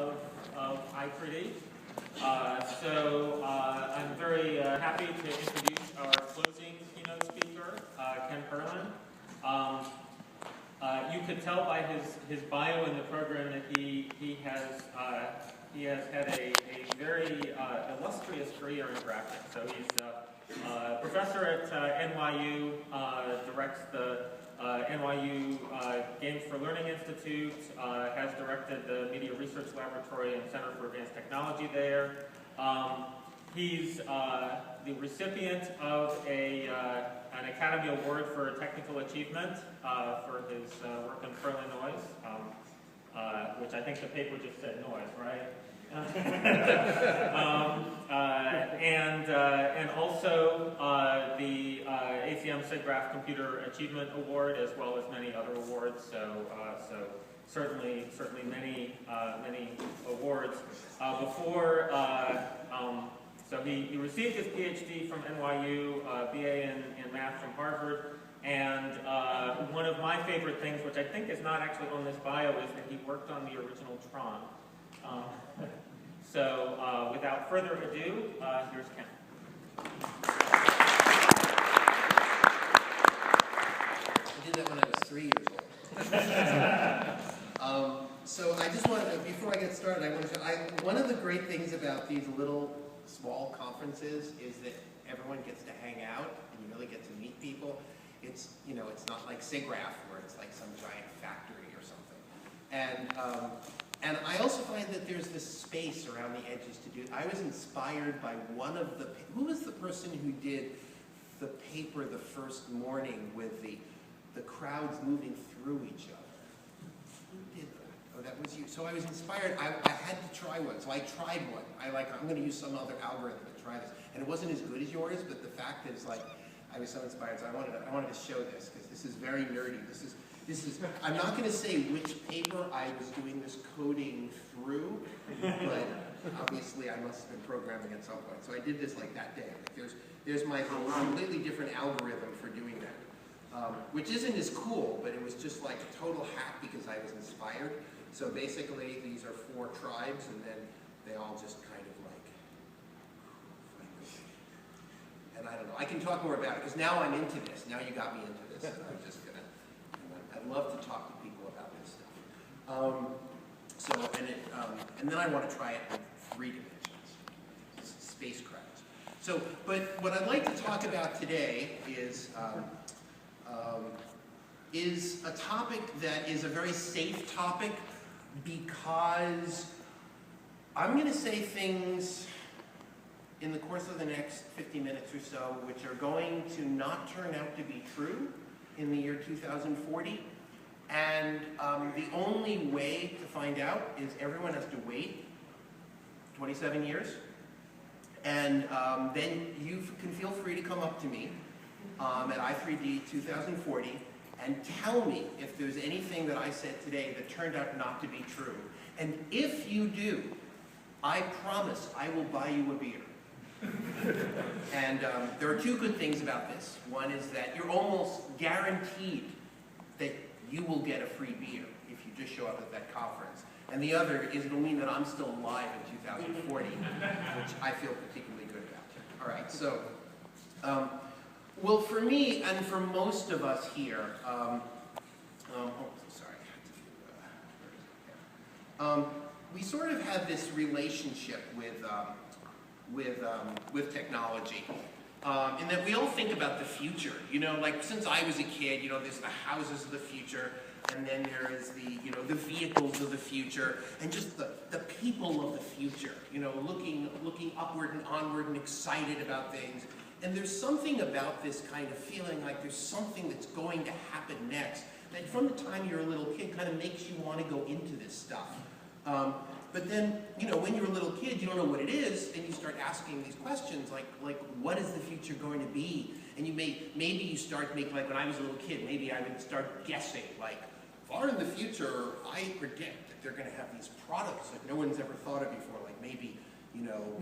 of I3D. I'm very happy to introduce our closing keynote speaker, Ken Perlin. You could tell by his bio in the program that he has had a very illustrious career in graphics. So he's a professor at NYU, directs the NYU Games for Learning Institute, has directed the Media Research Laboratory and Center for Advanced Technology there. He's the recipient of an Academy Award for Technical Achievement for his work in Perlin noise, which I think the paper just said noise, right? And also the ACM SIGGRAPH Computer Achievement Award, as well as many other awards. So certainly many awards. So he received his PhD from NYU, BA in math from Harvard, and one of my favorite things, which I think is not actually on this bio, is that he worked on the original Tron. Without further ado, here's Ken. I did that when I was 3 years old. So I just wanted to, before I get started, one of the great things about these little small conferences is that everyone gets to hang out and you really get to meet people. It's not like SIGGRAPH where it's like some giant factory or something. And I also find that there's this space around the edges to do. I was inspired by who was the person who did the paper the first morning with the crowds moving through each other? Who did that? Oh, that was you. So I was inspired. I had to try one, so I tried one. I'm going to use some other algorithm to try this. And it wasn't as good as yours, but the fact is, I was so inspired, so I wanted to show this, because this is very nerdy. I'm not going to say which paper I was doing this coding through, but obviously I must have been programming at some point. So I did this like that day. There's my whole completely different algorithm for doing that, which isn't as cool, but it was just like a total hack because I was inspired. So basically these are 4 tribes, and then they all just kind of and I don't know. I can talk more about it because now I'm into this. Now you got me into this, and I'm just gonna. I love to talk to people about this stuff. And then I want to try it in 3 dimensions, spacecraft. So, but what I'd like to talk about today is a topic that is a very safe topic, because I'm going to say things in the course of the next 50 minutes or so which are going to not turn out to be true in the year 2040. And the only way to find out is everyone has to wait 27 years. And then you can feel free to come up to me at I3D 2040 and tell me if there's anything that I said today that turned out not to be true. And if you do, I promise I will buy you a beer. And there are 2 good things about this. One is that you're almost guaranteed that you will get a free beer if you just show up at that conference. And the other is it'll mean that I'm still alive in 2040, which I feel particularly good about. All right, so, well, for me and for most of us here, we sort of have this relationship with technology. In that we all think about the future, like since I was a kid, there's the houses of the future, and then there is the vehicles of the future, and just the people of the future, looking upward and onward and excited about things. And there's something about this kind of feeling like there's something that's going to happen next that from the time you're a little kid kind of makes you want to go into this stuff. But then, when you're a little kid, you don't know what it is, and you start asking these questions like what is the future going to be? And maybe you start making, like when I was a little kid, maybe I would start guessing, like, far in the future, I predict that they're going to have these products that no one's ever thought of before, like maybe,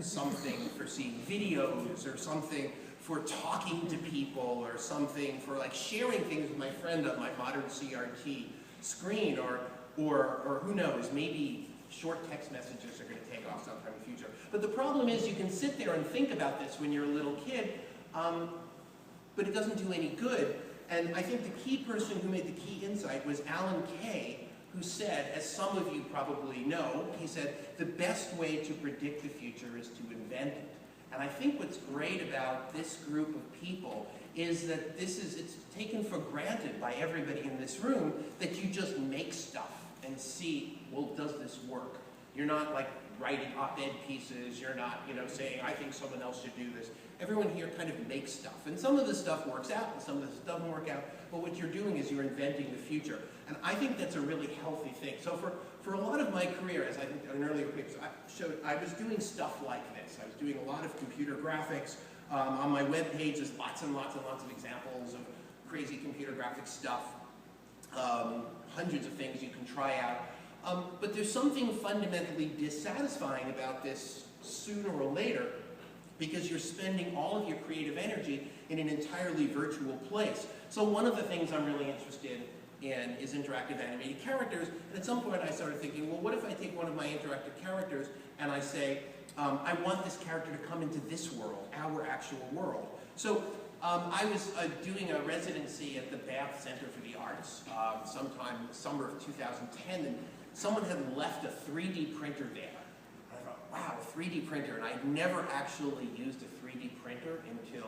something for seeing videos, or something for talking to people, or something for like sharing things with my friend on my modern CRT screen, or who knows, maybe short text messages are going to take off sometime in the future. But the problem is you can sit there and think about this when you're a little kid, but it doesn't do any good. And I think the key person who made the key insight was Alan Kay, who said, as some of you probably know, he said, the best way to predict the future is to invent it. And I think what's great about this group of people is that it's taken for granted by everybody in this room that you just make stuff and see, well, does this work? You're not like writing op-ed pieces, you're not, saying, I think someone else should do this. Everyone here kind of makes stuff. And some of the stuff works out, and some of this doesn't work out. But what you're doing is you're inventing the future. And I think that's a really healthy thing. So for a lot of my career, as I think in earlier pictures I showed, I was doing stuff like this. I was doing a lot of computer graphics. On my web page, there's lots and lots and lots of examples of crazy computer graphics stuff. Hundreds of things you can try out. But there's something fundamentally dissatisfying about this sooner or later, because you're spending all of your creative energy in an entirely virtual place. So one of the things I'm really interested in is interactive animated characters. And at some point I started thinking, well, what if I take one of my interactive characters and I say, I want this character to come into this world, our actual world. So I was doing a residency at the Banff Center for the Arts sometime summer of 2010, and someone had left a 3D printer there. Wow, a 3D printer, and I'd never actually used a 3D printer until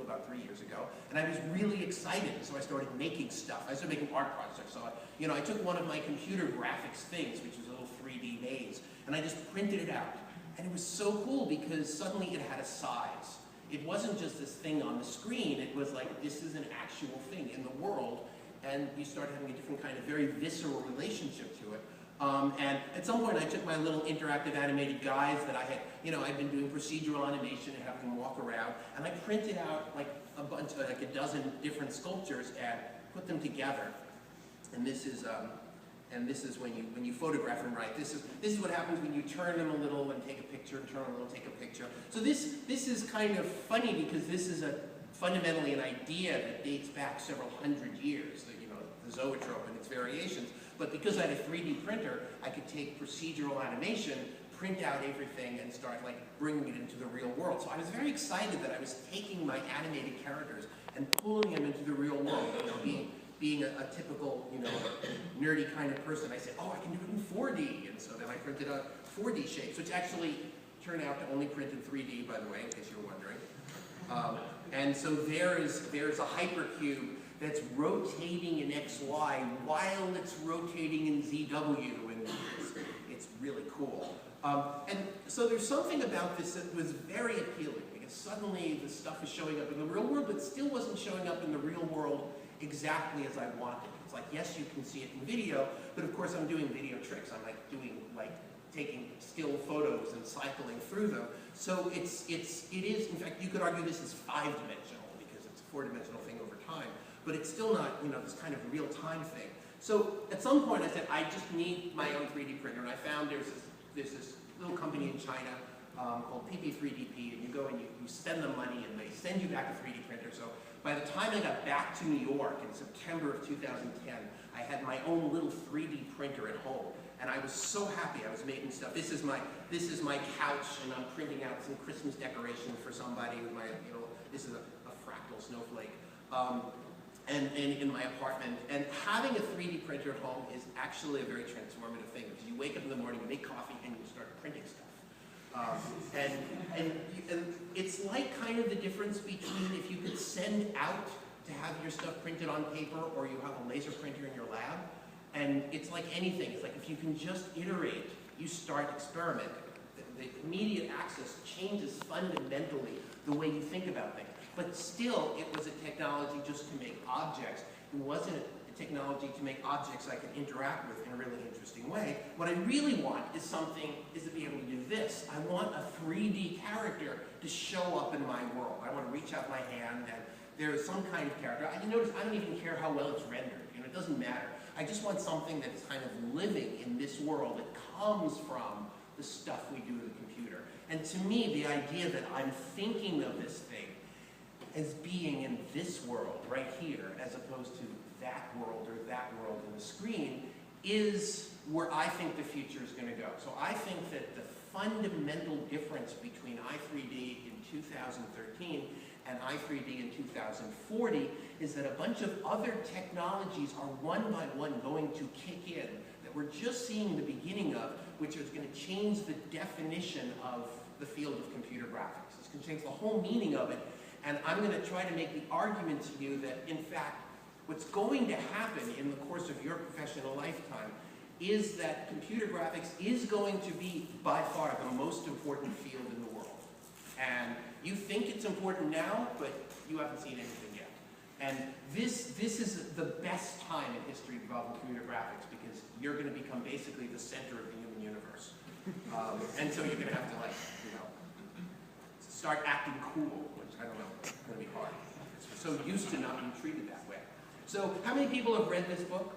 about 3 years ago, and I was really excited, so I started making stuff. I started making art projects, so I took one of my computer graphics things, which was a little 3D maze, and I just printed it out, and it was so cool because suddenly it had a size. It wasn't just this thing on the screen, it was like, this is an actual thing in the world, and you start having a different kind of very visceral relationship to it. And at some point I took my little interactive animated guys that I had, I'd been doing procedural animation and having them walk around, and I printed out like a dozen different sculptures and put them together. And this is when you photograph them right. This is what happens when you turn them a little and take a picture, and turn them a little, take a picture. So this is kind of funny because this is fundamentally an idea that dates back several hundred years, the zoetrope and its variations. But because I had a 3D printer, I could take procedural animation, print out everything, and start bringing it into the real world. So I was very excited that I was taking my animated characters and pulling them into the real world. Being a typical, nerdy kind of person, I said, oh, I can do it in 4D. And so then I printed out 4D shapes, which actually turned out to only print in 3D, by the way, in case you're wondering. And so there's a hypercube that's rotating in XY while it's rotating in ZW, and it's really cool. And so there's something about this that was very appealing, because suddenly the stuff is showing up in the real world, but still wasn't showing up in the real world exactly as I wanted. It's like, yes, you can see it in video, but of course I'm doing video tricks. I'm taking still photos and cycling through them. So it is, in fact, you could argue this is 5-dimensional, because it's a 4-dimensional thing over time. But it's still not, this kind of real-time thing. So at some point I said, I just need my own 3D printer, and I found there's this little company in China called PP3DP, and you go and you spend them money, and they send you back a 3D printer. So by the time I got back to New York in September of 2010, I had my own little 3D printer at home, and I was so happy. I was making stuff. This is my couch, and I'm printing out some Christmas decoration for somebody with my, this is a fractal snowflake. And in my apartment, and having a 3D printer at home is actually a very transformative thing, because you wake up in the morning, you make coffee, and you start printing stuff. And it's like kind of the difference between if you could send out to have your stuff printed on paper, or you have a laser printer in your lab, and it's like anything. It's like if you can just iterate, you start experimenting. The immediate access changes fundamentally the way you think about things. But still, it was a technology just to make objects. It wasn't a technology to make objects I could interact with in a really interesting way. What I really want is to be able to do this. I want a 3D character to show up in my world. I want to reach out my hand, and there's some kind of character. You notice I don't even care how well it's rendered. It doesn't matter. I just want something that's kind of living in this world that comes from the stuff we do to the computer. And to me, the idea that I'm thinking of this thing as being in this world right here, as opposed to that world or that world on the screen, is where I think the future is going to go. So I think that the fundamental difference between I3D in 2013 and I3D in 2040 is that a bunch of other technologies are one by one going to kick in that we're just seeing the beginning of, which is going to change the definition of the field of computer graphics. It's going to change the whole meaning of it, and I'm going to try to make the argument to you that, in fact, what's going to happen in the course of your professional lifetime is that computer graphics is going to be, by far, the most important field in the world. And you think it's important now, but you haven't seen anything yet. And this is the best time in history involving computer graphics, because you're going to become basically the center of the human universe. And so you're going to have to, like, you know, start acting cool, which I don't know, it's going to be hard. We're so used to not being treated that way. So how many people have read this book?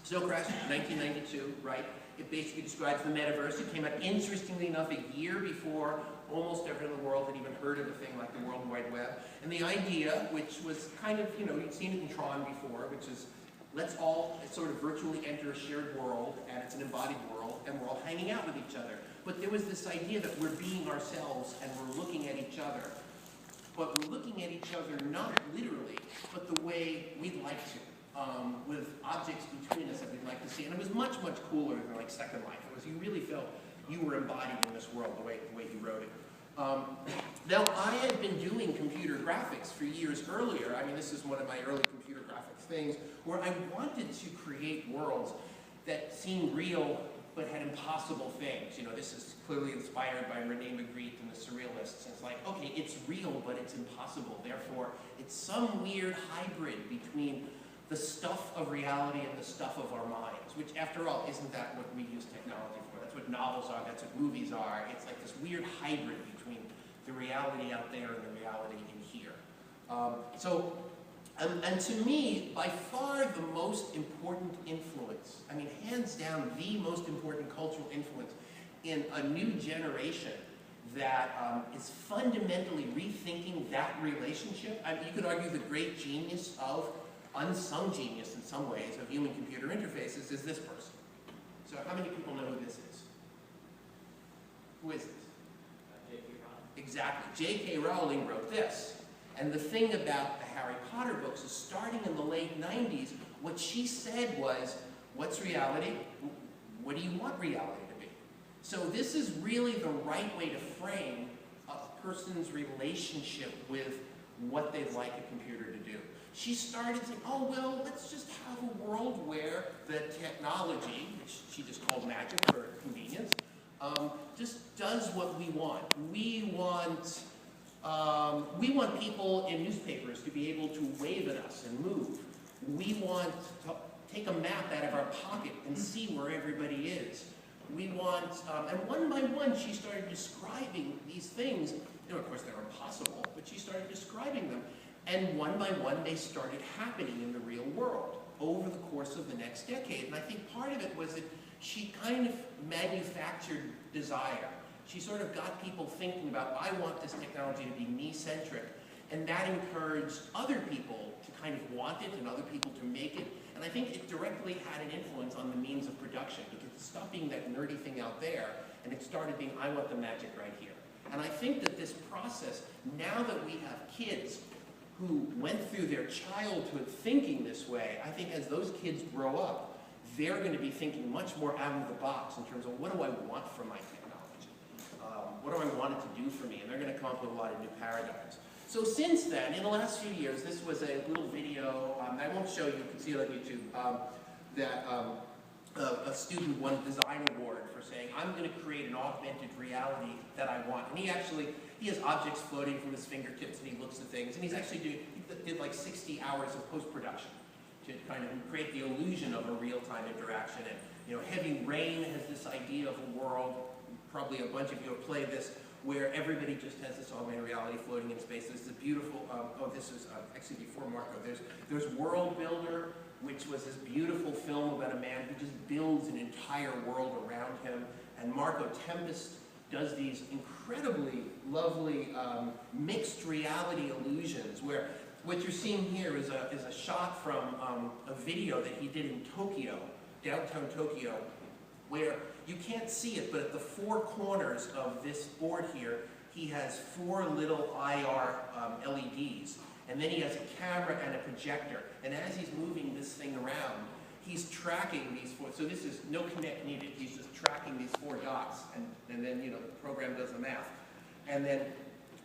Snow Crash, 1992, right? It basically describes the metaverse. It came out, interestingly enough, a year before almost everyone in the world had even heard of a thing like the World Wide Web. And the idea, which was kind of, you know, you'd seen it in Tron before, which is let's all sort of virtually enter a shared world, and it's an embodied world, and we're all hanging out with each other. But there was this idea that we're being ourselves, and we're looking at each other. But we're looking at each other not literally, but the way we'd like to. With objects between us that we'd like to see. And it was much, much cooler than like Second Life. It was, you really felt you were embodied in this world the way he wrote it. Now, I had been doing computer graphics for years earlier. I mean, this is one of my early computer graphics things, where I wanted to create worlds that seemed real but had impossible things. You know, this is clearly inspired by René Magritte and the Surrealists. It's like, okay, it's real, but it's impossible. Therefore, it's some weird hybrid between the stuff of reality and the stuff of our minds, which, after all, isn't that what we use technology for? That's what novels are, that's what movies are. It's like this weird hybrid between the reality out there and the reality in here. And to me, by far the most important influence, I mean, hands down, the most important cultural influence in a new generation that is fundamentally rethinking that relationship. I mean, you could argue the great genius of unsung genius in some ways of human-computer interfaces is this person. So how many people know who this is? Who is this? J.K. Rowling. Exactly. J.K. Rowling wrote this. And the thing about the Harry Potter books is, starting in the late 90s, what she said was, what's reality? What do you want reality to be? So this is really the right way to frame a person's relationship with what they'd like a computer to do. She started saying, oh, well, let's just have a world where the technology, which she just called magic for convenience, just does what we want. We want people in newspapers to be able to wave at us and move. We want to take a map out of our pocket and see where everybody is. We want, and one by one, she started describing these things. You know, of course, they're impossible, but she started describing them. And one by one, they started happening in the real world over the course of the next decade. And I think part of it was that she kind of manufactured desire. She sort of got people thinking about, I want this technology to be me-centric. And that encouraged other people to kind of want it and other people to make it. And I think it directly had an influence on the means of production, because it stopped being that nerdy thing out there, and it started being, I want the magic right here. And I think that this process, now that we have kids who went through their childhood thinking this way, I think as those kids grow up, they're going to be thinking much more out of the box in terms of, what do I want from my technology? What do I want it to do for me? And they're going to come up with a lot of new paradigms. So since then, in the last few years, this was a little video, I won't show you, you can see it on YouTube, that a student won a design award for saying, I'm going to create an augmented reality that I want. And he has objects floating from his fingertips, and he looks at things, and he did like 60 hours of post-production to kind of create the illusion of a real-time interaction. And, you know, Heavy Rain has this idea of a world, probably a bunch of you have played this, where everybody just has this augmented reality floating in space. There's the beautiful, this is actually before Marco, there's World Builder, which was this beautiful film about a man who just builds an entire world around him. And Marco Tempest does these incredibly lovely mixed reality illusions, where what you're seeing here is a shot from a video that he did in Tokyo downtown Tokyo, where you can't see it, but at the four corners of this board here, he has four little IR LEDs, and then he has a camera and a projector, and as he's moving this thing around, he's tracking these four, so this is no connect needed, he's just tracking these four dots, and then, you know, the program does the math, and then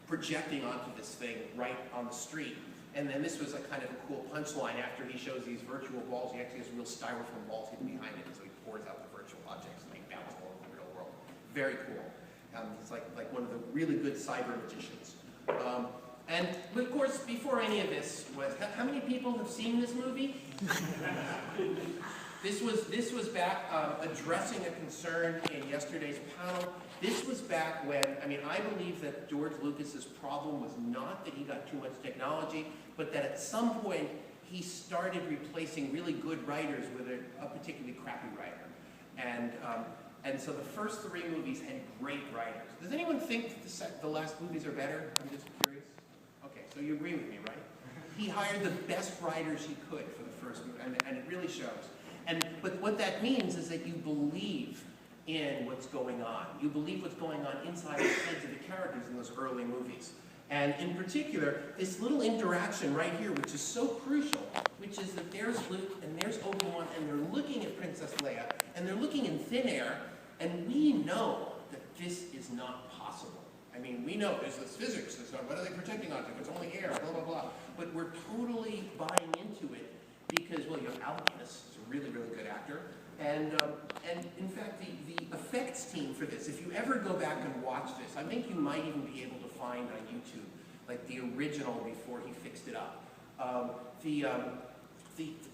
projecting onto this thing right on the street. And then this was a kind of a cool punchline. After he shows these virtual balls, he actually has real styrofoam balls hidden behind it, so he pours out the virtual objects and they bounce all over the real world. Very cool. He's like one of the really good cyber magicians. And of course, before any of this was, how many people have seen this movie? This was back addressing a concern in yesterday's panel. This was back when, I mean, I believe that George Lucas's problem was not that he got too much technology, but that at some point he started replacing really good writers with a particularly crappy writer. And so the first three movies had great writers. Does anyone think the last movies are better? I'm just curious. Okay, so you agree with me, right? He hired the best writers he could for the first movie, and it really shows. But what that means is that you believe in what's going on. You believe what's going on inside the heads of the characters in those early movies. And in particular, this little interaction right here, which is so crucial, which is that there's Luke and there's Obi-Wan, and they're looking at Princess Leia, and they're looking in thin air, and we know that this is not possible. I mean, we know there's this physics, what are they projecting onto? It's only air, blah, blah, blah. But we're totally buying into it because, well, you have Alec Guinness, who's a really, really good actor, and in fact, the effects team for this, if you ever go back and watch this, I think you might even be able to find on YouTube, like the original before he fixed it up.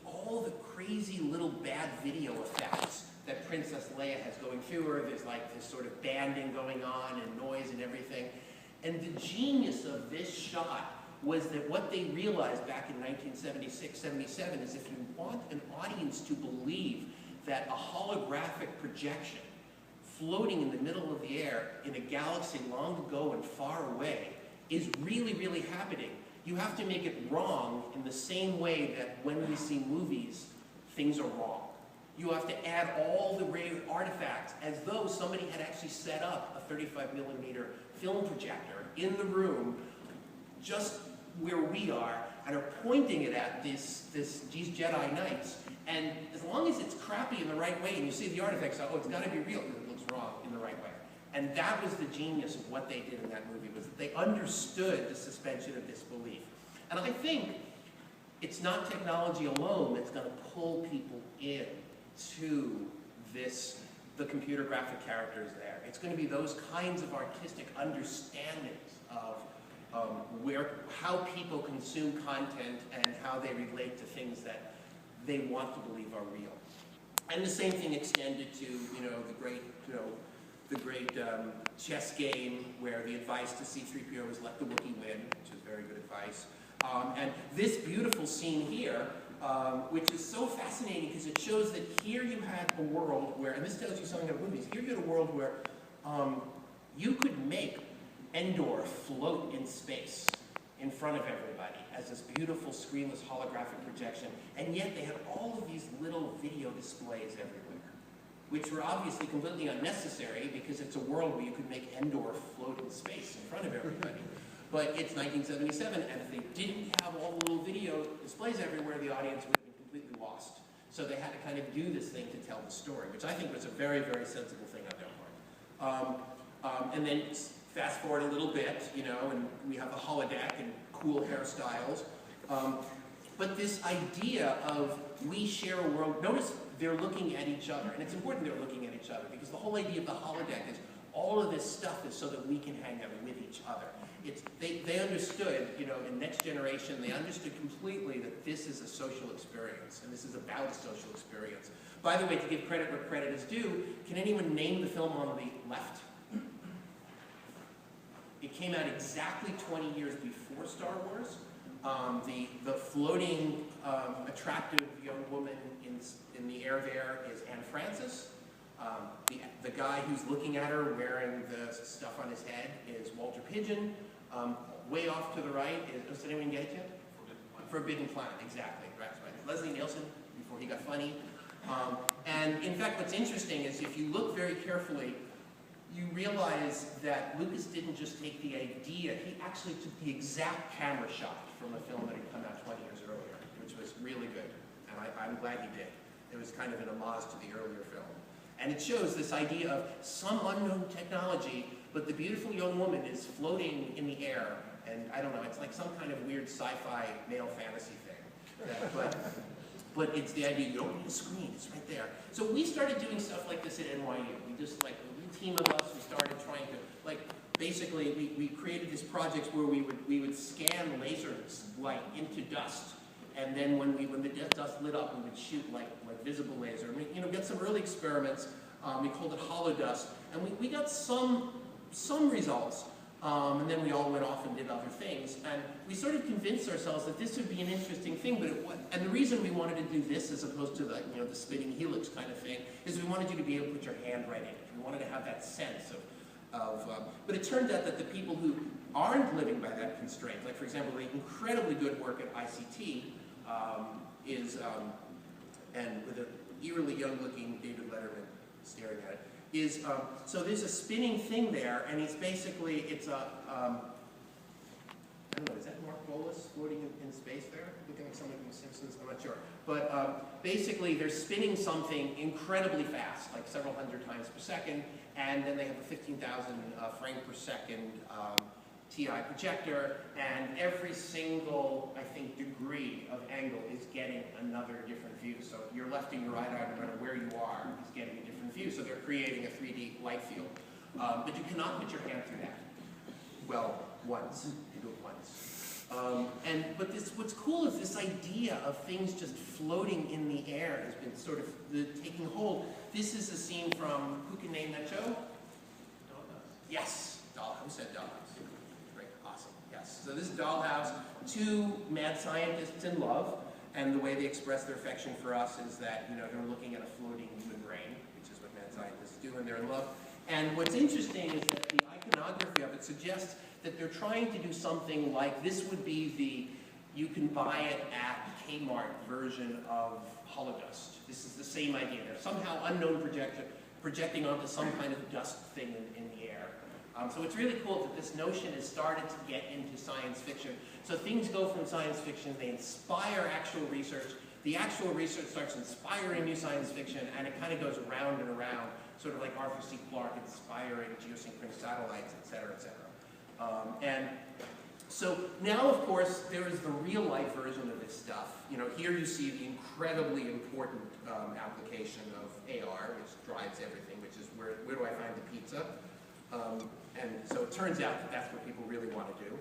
All the crazy little bad video effects that Princess Leia has going through her, there's like this sort of banding going on and noise and everything. And the genius of this shot was that what they realized back in 1976, 77 is if you want an audience to believe that a holographic projection floating in the middle of the air in a galaxy long ago and far away is really, really happening, you have to make it wrong in the same way that when we see movies, things are wrong. You have to add all the artifacts as though somebody had actually set up a 35mm film projector in the room just where we are and are pointing it at these Jedi Knights. And as long as it's crappy in the right way and you see the artifacts, oh, it's got to be real because it looks wrong in the right way. And that was the genius of what they did in that movie, was that they understood the suspension of disbelief. And I think it's not technology alone that's going to pull people in to the computer graphic characters there. It's going to be those kinds of artistic understandings of how people consume content and how they relate to things that they want to believe are real. And the same thing extended to, the great chess game where the advice to C-3PO was let the Wookiee win, which is very good advice. And this beautiful scene here, which is so fascinating because it shows that here you had a world where, and this tells you something about movies, here you had a world where you could make Endor float in space in front of everybody as this beautiful screenless holographic projection, and yet they had all of these little video displays everywhere, which were obviously completely unnecessary because it's a world where you could make Endor float in space in front of everybody. But it's 1977, and if they didn't have all the little video displays everywhere, the audience would have been completely lost. So they had to kind of do this thing to tell the story, which I think was a very, very sensible thing on their part. And then fast forward a little bit, and we have the holodeck and cool hairstyles. But this idea of we share a world, notice they're looking at each other, and it's important they're looking at each other, because the whole idea of the holodeck is all of this stuff is so that we can hang out with each other. They understood, in Next Generation, they understood completely that this is a social experience, and this is about a social experience. By the way, to give credit where credit is due, can anyone name the film on the left? It came out exactly 20 years before Star Wars. The floating, attractive young woman in the air there is Anne Francis. The guy who's looking at her wearing the stuff on his head is Walter Pidgeon. Way off to the right is, does anyone get it yet? Forbidden Planet, exactly. Right. Leslie Nielsen, before he got funny. And in fact, what's interesting is if you look very carefully, you realize that Lucas didn't just take the idea, he actually took the exact camera shot from a film that had come out 20 years earlier, which was really good. And I'm glad he did. It was kind of an homage to the earlier film. And it shows this idea of some unknown technology, but the beautiful young woman is floating in the air. And I don't know, it's like some kind of weird sci-fi male fantasy thing. But it's the idea, you don't need a screen, it's right there. So we started doing stuff like this at NYU. We just, like, a team of us, we started trying to, like, basically we created these projects where we would scan laser light into dust. And then when the dust lit up, we would shoot like visible laser. And we got some early experiments. We called it hollow dust. And we got some results. And then we all went off and did other things. And we sort of convinced ourselves that this would be an interesting thing, but and the reason we wanted to do this as opposed to the spinning helix kind of thing is we wanted you to be able to put your hand right in it. We wanted to have that sense but it turned out that the people who aren't living by that constraint, like for example, the incredibly good work at ICT and with an eerily young-looking David Letterman staring at it, is, so there's a spinning thing there, and it's a, I don't know, is that Mark Bolas floating in space there? Looking like someone from The Simpsons, I'm not sure. But basically, they're spinning something incredibly fast, like several hundred times per second, and then they have a 15,000 frame per second TI projector, and every single, I think, degree of angle is getting another different view. So your left and your right eye, no matter where you are, is getting a different view. So they're creating a 3D light field. But you cannot put your hand through that. Well, once. You do it once. But what's cool is this idea of things just floating in the air has been sort of taking hold. This is a scene from, who can name that show? Dollhouse. Yes, Dollhouse. Who said Dollhouse? Great, awesome, yes. So this is Dollhouse, two mad scientists in love, and the way they express their affection for us is that, they're looking at a floating human brain, which is what mad scientists do when they're in love. And what's interesting is that the iconography of it suggests that they're trying to do something like, this would be the, you can buy it at Kmart version of holodust. This is the same idea. They're somehow unknown projecting onto some kind of dust thing in the air. So it's really cool that this notion has started to get into science fiction. So things go from science fiction, they inspire actual research, the actual research starts inspiring new science fiction, and it kind of goes around and around, sort of like Arthur C. Clarke inspiring geosynchronous satellites, et cetera, et cetera. And so now, of course, there is the real-life version of this stuff. Here you see the incredibly important application of AR, which drives everything, which is where do I find the pizza? And so it turns out that that's what people really want to do.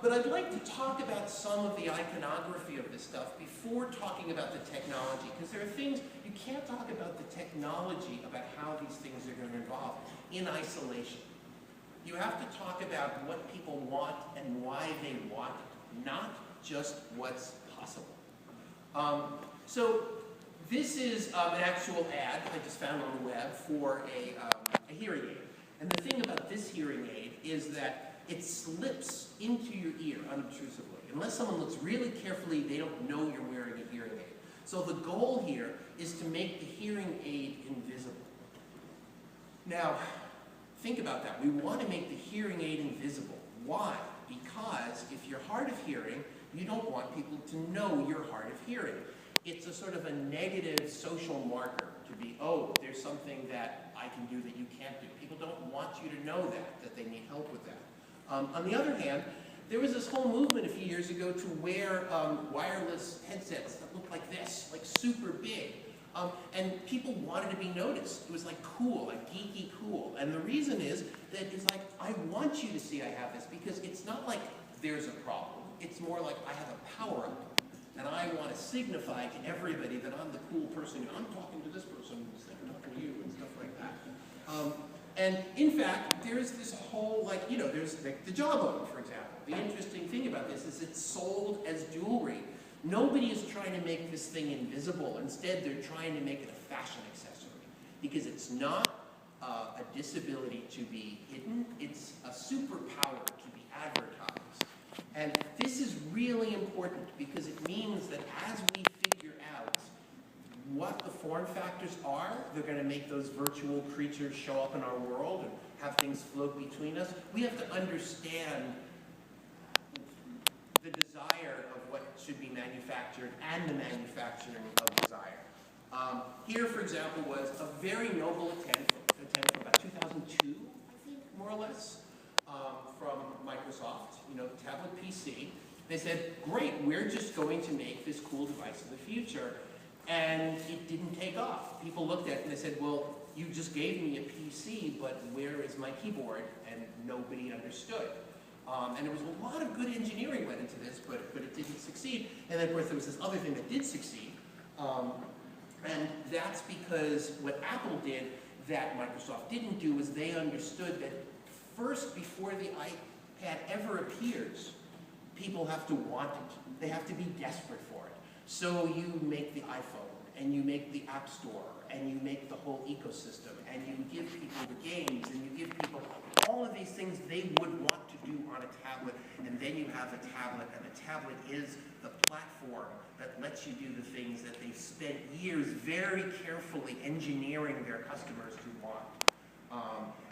But I'd like to talk about some of the iconography of this stuff before talking about the technology, because there are things, you can't talk about the technology, about how these things are going to evolve in isolation. You have to talk about what people want and why they want it, not just what's possible. So this is an actual ad I just found on the web for a hearing aid. And the thing about this hearing aid is that it slips into your ear unobtrusively. Unless someone looks really carefully, they don't know you're wearing a hearing aid. So the goal here is to make the hearing aid invisible. Now, think about that. We want to make the hearing aid invisible. Why? Because if you're hard of hearing, you don't want people to know you're hard of hearing. It's a sort of a negative social marker to be, oh, there's something that I can do that you can't do. People don't want you to know that they need help with that. On the other hand, there was this whole movement a few years ago to wear wireless headsets that looked like this, like super big. And people wanted to be noticed. It was like cool, like geeky cool. And the reason is that it's like, I want you to see I have this, because it's not like there's a problem. It's more like I have a power-up. And I want to signify to everybody that I'm the cool person. I'm talking to this person instead of talking to you and stuff like that. And in fact, there's this whole, like, there's the jawbone, for example. The interesting thing about this is it's sold as jewelry. Nobody is trying to make this thing invisible. Instead, they're trying to make it a fashion accessory. Because it's not a disability to be hidden. It's a superpower to be advertised. And this is really important because it means that as we figure out what the form factors are. They're going to make those virtual creatures show up in our world and have things float between us. We have to understand the desire of what should be manufactured and the manufacturing of desire. Here, for example, was a very noble attempt from about 2002, I think, more or less, from Microsoft, tablet PC. They said, great, we're just going to make this cool device in the future. And it didn't take off. People looked at it and they said, well, you just gave me a PC, but where is my keyboard? And nobody understood. And there was a lot of good engineering went into this, but it didn't succeed. And then, of course, there was this other thing that did succeed. And that's because what Apple did that Microsoft didn't do was they understood that first, before the iPad ever appears, people have to want it. They have to be desperate for it. So you make the iPhone, and you make the App Store, and you make the whole ecosystem, and you give people the games, and you give people all of these things they would want to do on a tablet, and then you have a tablet, and the tablet is the platform that lets you do the things that they've spent years very carefully engineering their customers to want,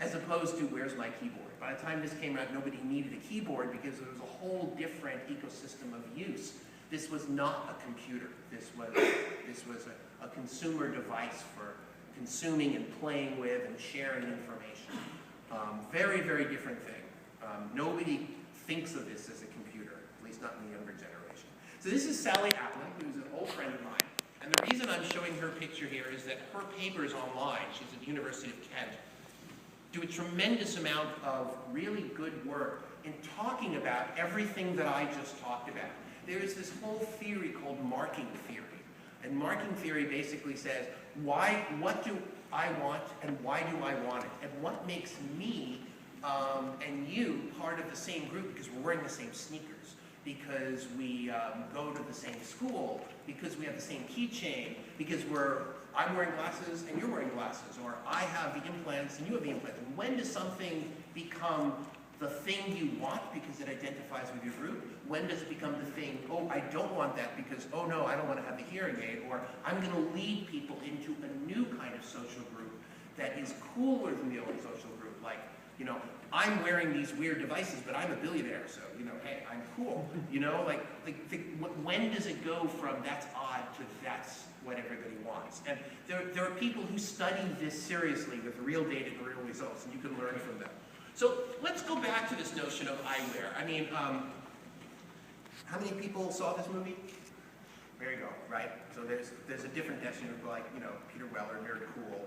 as opposed to, where's my keyboard? By the time this came out, nobody needed a keyboard because there was a whole different ecosystem of use. This was not a computer. This was a consumer device for consuming and playing with and sharing information. Very, very different thing. Nobody thinks of this as a computer, at least not in the younger generation. So this is Sally Applin, who's an old friend of mine. And the reason I'm showing her picture here is that her papers online, she's at the University of Kent, do a tremendous amount of really good work in talking about everything that I just talked about. There is this whole theory called marking theory. And marking theory basically says, what do I want and why do I want it? And what makes me and you part of the same group because we're wearing the same sneakers, because we go to the same school, because we have the same keychain, because I'm wearing glasses and you're wearing glasses, or I have the implants and you have the implants. And when does something become the thing you want because it identifies with your group? When does it become the thing, oh, I don't want that because, oh no, I don't want to have the hearing aid, or I'm going to lead people into a new kind of social group that is cooler than the old social group. Like, I'm wearing these weird devices, but I'm a billionaire, so, hey, I'm cool. When does it go from that's odd to that's what everybody wants? And there are people who study this seriously with real data and real results, and you can learn from them. So let's go back to this notion of eyewear. I mean, how many people saw this movie? There you go, right? So there's a different definition of Peter Weller, very cool.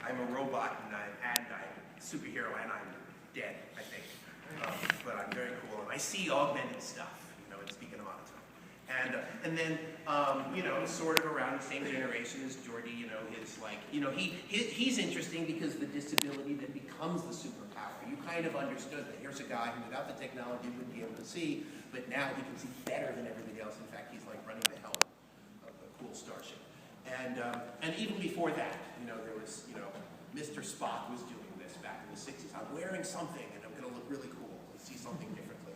I'm a robot and I'm a superhero and I'm dead, I think. But I'm very cool and I see augmented stuff, and speaking of autism. And then, sort of around the same generation as Jordy, he's interesting because the disability that becomes the superpower. You kind of understood that here's a guy who without the technology wouldn't be able to see, but now he can see better than everybody else. In fact, he's like running the helm of a cool starship. And even before that, there was, Mr. Spock was doing this back in the 60s. I'm wearing something and I'm going to look really cool and see something differently.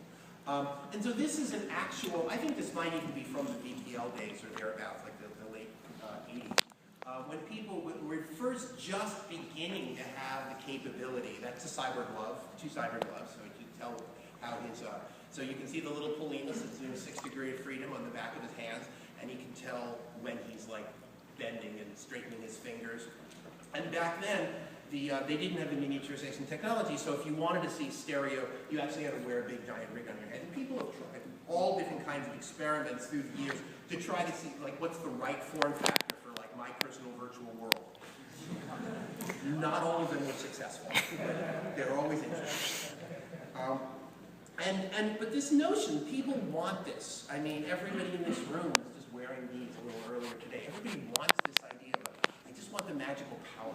And so this is an actual, I think this might even be from the VPL days or thereabouts, like the late 80s. When people were first just beginning to have the capability, that's a cyber glove, 2 cyber gloves, so you can tell how his, so you can see the little Paulinus that's doing 6 degree of freedom on the back of his hands, and you can tell when he's like bending and straightening his fingers. And back then, they didn't have the miniaturization technology, so if you wanted to see stereo, you actually had to wear a big giant rig on your head. And people have tried all different kinds of experiments through the years to try to see what's the right form factor for my personal virtual world. Not all of them were successful, but they're always interesting. But this notion, people want this. I mean, everybody in this room is just wearing these a little earlier today. Everybody wants this idea of, I just want the magical power.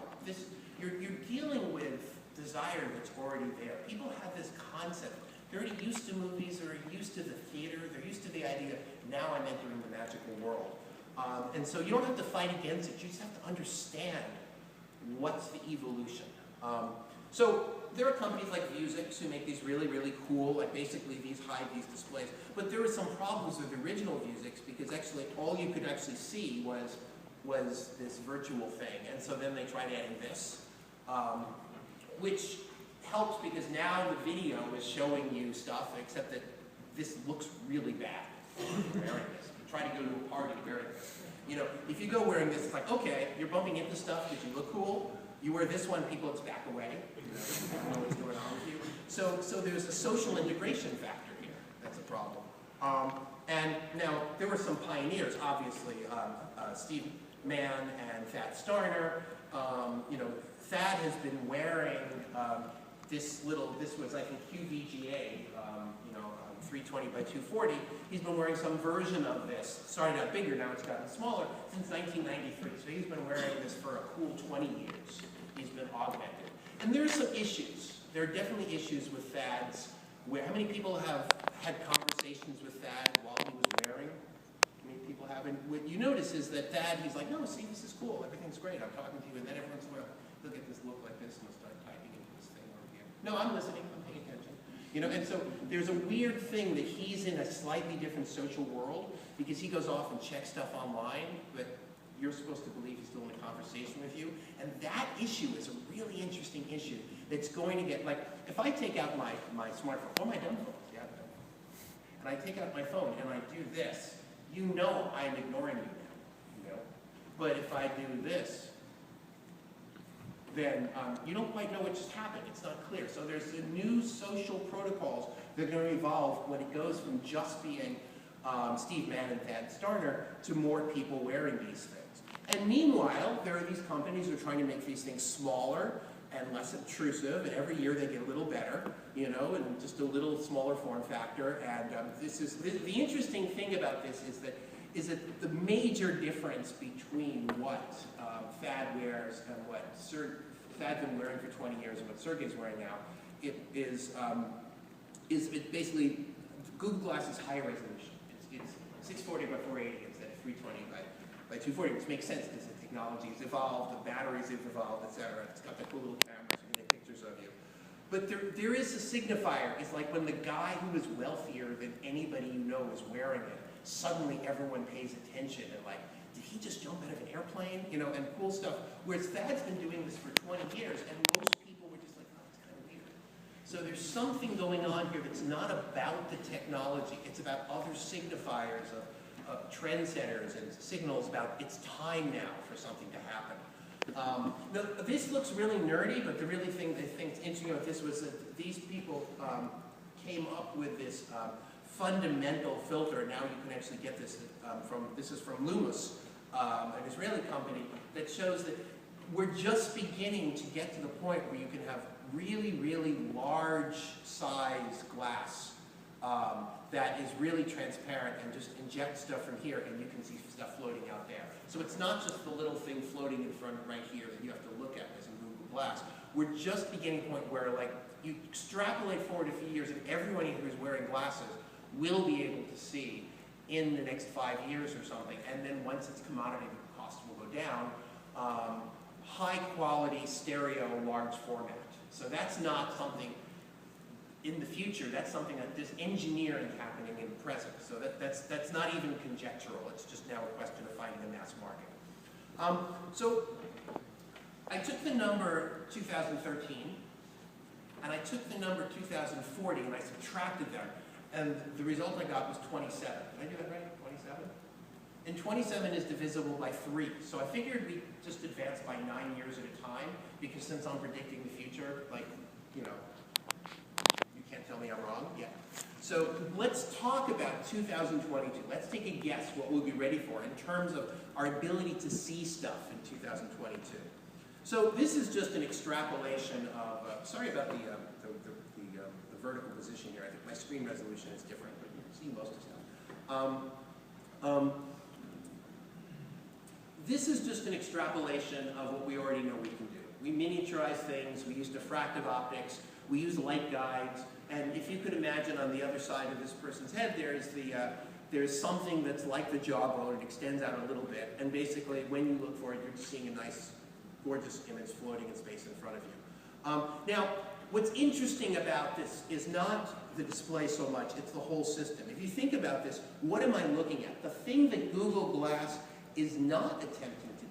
You're dealing with desire that's already there. People have this concept. They're already used to movies, they're used to the theater, they're used to the idea, now I'm entering the magical world. And so you don't have to fight against it, you just have to understand what's the evolution. So there are companies like Vuzix who make these really, really cool, basically these hide these displays. But there were some problems with the original Vuzix because actually all you could actually see was was this virtual thing. And so then they tried adding this, which helps because now the video is showing you stuff, except that this looks really bad wearing this. You try to go to a party wearing this. You know, if you go wearing this, it's like, okay, you're bumping into stuff because you look cool. You wear this one, people just back away. You don't know what's going on with you. So there's a social integration factor here. That's a problem. And now, there were some pioneers, obviously, Steve Mann and Thad Starner. You know, Thad has been wearing this was, I think, QVGA, you know, 320 by 240. He's been wearing some version of this. Started out bigger, now it's gotten smaller, since 1993. So he's been wearing this for a cool 20 years. He's been augmented. And there's some issues. There are definitely issues with Thad's. How many people have had conversations with Thad while he was wearing? How many people have? And what you notice is that Thad, he's like, no, see, this is cool. Everything's great. I'm talking to you. And then every once in a while, he'll get this look like this and he'll start typing into this thing over here. No, I'm listening. I'm paying attention. You know, and so there's a weird thing that he's in a slightly different social world because he goes off and checks stuff online, but you're supposed to believe he's still in a conversation with you. And that issue is a really interesting issue that's going to get, like, if I take out my smartphone, or my dumb phone, yeah, and I take out my phone and I do this, you know I'm ignoring you now, you know? But if I do this, then you don't quite know what just happened. It's not clear. So there's the new social protocols that are going to evolve when it goes from just being Steve Mann and Thad Starner to more people wearing these things. And meanwhile, there are these companies who are trying to make these things smaller and less obtrusive, and every year they get a little better, you know, and just a little smaller form factor. And the interesting thing about this is that the major difference between what Thad wears and what Thad's been wearing for 20 years and what Sergey's wearing now, is basically Google Glass is higher resolution. It's 640 by 480 instead of 320 by 240, which makes sense because the technology has evolved, the batteries have evolved, etc. It's got the cool little cameras, you can take pictures of you. But there is a signifier. It's like when the guy who is wealthier than anybody you know is wearing it, suddenly everyone pays attention and like, did he just jump out of an airplane? You know, and cool stuff. Whereas Thad's been doing this for 20 years, and most people were just like, oh, it's kind of weird. So there's something going on here that's not about the technology. It's about other signifiers of trendsetters and signals about it's time now for something to happen. Now, this looks really nerdy, but the really thing I think is interesting about this was that these people came up with this fundamental filter. Now you can actually get this this is from Lumos, an Israeli company, that shows that we're just beginning to get to the point where you can have really, really large size glass that is really transparent and just inject stuff from here and you can see stuff floating out there. So it's not just the little thing floating in front right here that you have to look at as in Google Glass. We're just beginning a point where, like, you extrapolate forward a few years and everyone who is wearing glasses will be able to see in the next 5 years or something. And then once it's commodity, the cost will go down. High quality stereo large format. So that's not something in the future, that's something that there's engineering happening in the present. So that's not even conjectural. It's just now a question of finding a mass market. So I took the number 2013, and I took the number 2040, and I subtracted them. And the result I got was 27. Did I do that right? 27? And 27 is divisible by 3. So I figured we just advance by 9 years at a time, because since I'm predicting the future, like, you know, you can't tell me I'm wrong. Yeah. So let's talk about 2022. Let's take a guess what we'll be ready for in terms of our ability to see stuff in 2022. So this is just an extrapolation of, sorry about the vertical position here. I think my screen resolution is different, but you can see most of stuff. This is just an extrapolation of what we already know we can do. We miniaturize things, we use diffractive optics, we use light guides, and if you could imagine on the other side of this person's head, there's something that's like the jawbone. It extends out a little bit, and basically when you look for it, you're just seeing a nice, gorgeous image floating in space in front of you. Now, what's interesting about this is not the display so much, it's the whole system. If you think about this, what am I looking at? The thing that Google Glass is not attempting to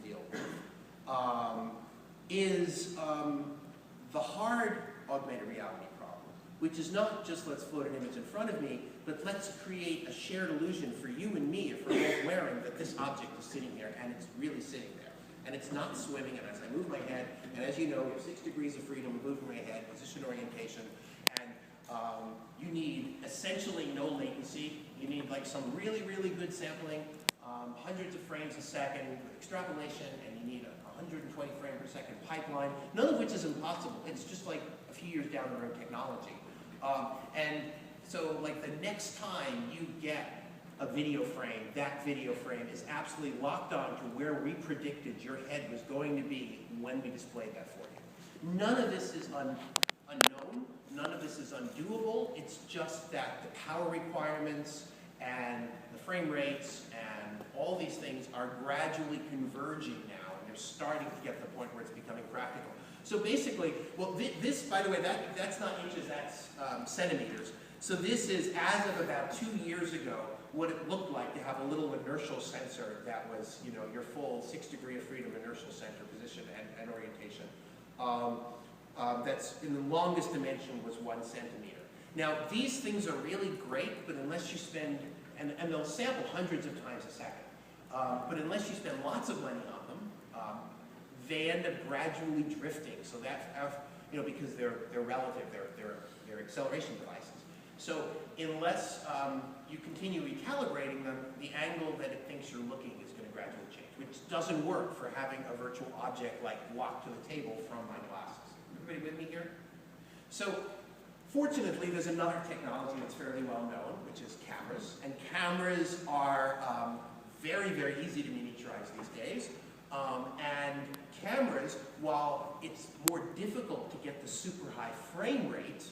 is the hard augmented reality problem, which is not just let's float an image in front of me, but let's create a shared illusion for you and me, if we're both wearing, that this object is sitting here, and it's really sitting there. And it's not swimming, and as I move my head, and as you know, we have 6 degrees of freedom of moving my head, position orientation, and you need essentially no latency. You need like some really, really good sampling, hundreds of frames a second with extrapolation, and you need a 120 frame per second pipeline, none of which is impossible. It's just like a few years down the road technology. And so like the next time you get a video frame, that video frame is absolutely locked on to where we predicted your head was going to be when we displayed that for you. None of this is unknown, none of this is undoable. It's just that the power requirements and the frame rates and all these things are gradually converging now, and they're starting to get to the point where it's becoming practical. So basically, well, this, by the way, that's not inches, that's centimeters. So this is, as of about 2 years ago, what it looked like to have a little inertial sensor that was, you know, your full 6 degree of freedom inertial center position and orientation. That's in the longest dimension was 1 centimeter. Now, these things are really great, but unless you spend, and they'll sample hundreds of times a second, but unless you spend lots of money on them, they end up gradually drifting. So that's, you know, because they're relative, they're acceleration devices. So unless you continue recalibrating them, the angle that it thinks you're looking is going to gradually change, which doesn't work for having a virtual object like walk to the table from my glasses. Everybody with me here? So fortunately, there's another technology that's fairly well known, which is cameras. And cameras are very, very easy to miniaturize these days. And cameras, while it's more difficult to get the super high frame rate,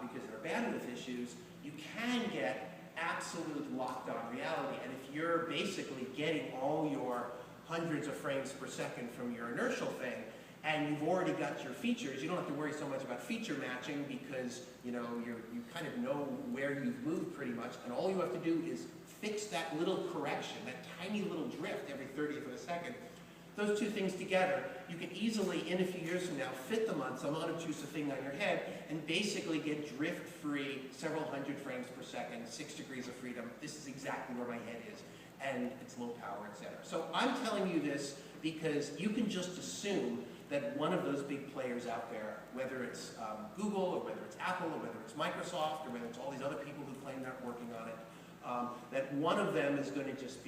because there are bandwidth issues, you can get absolute locked-on reality. And if you're basically getting all your hundreds of frames per second from your inertial thing, and you've already got your features, you don't have to worry so much about feature matching because you know you kind of know where you've moved pretty much, and all you have to do is fix that little correction, that tiny little drift every 30th of a second. Those two things together, you can easily, in a few years from now, fit them on some unobtrusive thing on your head and basically get drift-free, several hundred frames per second, 6 degrees of freedom. This is exactly where my head is, and it's low power, etc. So I'm telling you this because you can just assume that one of those big players out there, whether it's Google or whether it's Apple or whether it's Microsoft or whether it's all these other people who claim they're working on it, that one of them is going to just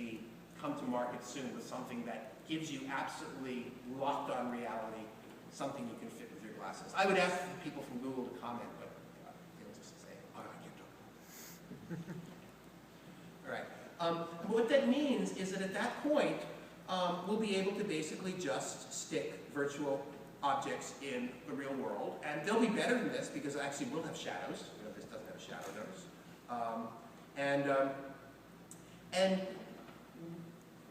come to market soon with something that gives you absolutely locked on reality, something you can fit with your glasses. I would ask people from Google to comment, but they'll just say, oh, I can't talk. All right. What that means is that at that point, we'll be able to basically just stick virtual objects in the real world, and they'll be better than this because actually we'll have shadows. You know, this doesn't have a shadow notice. And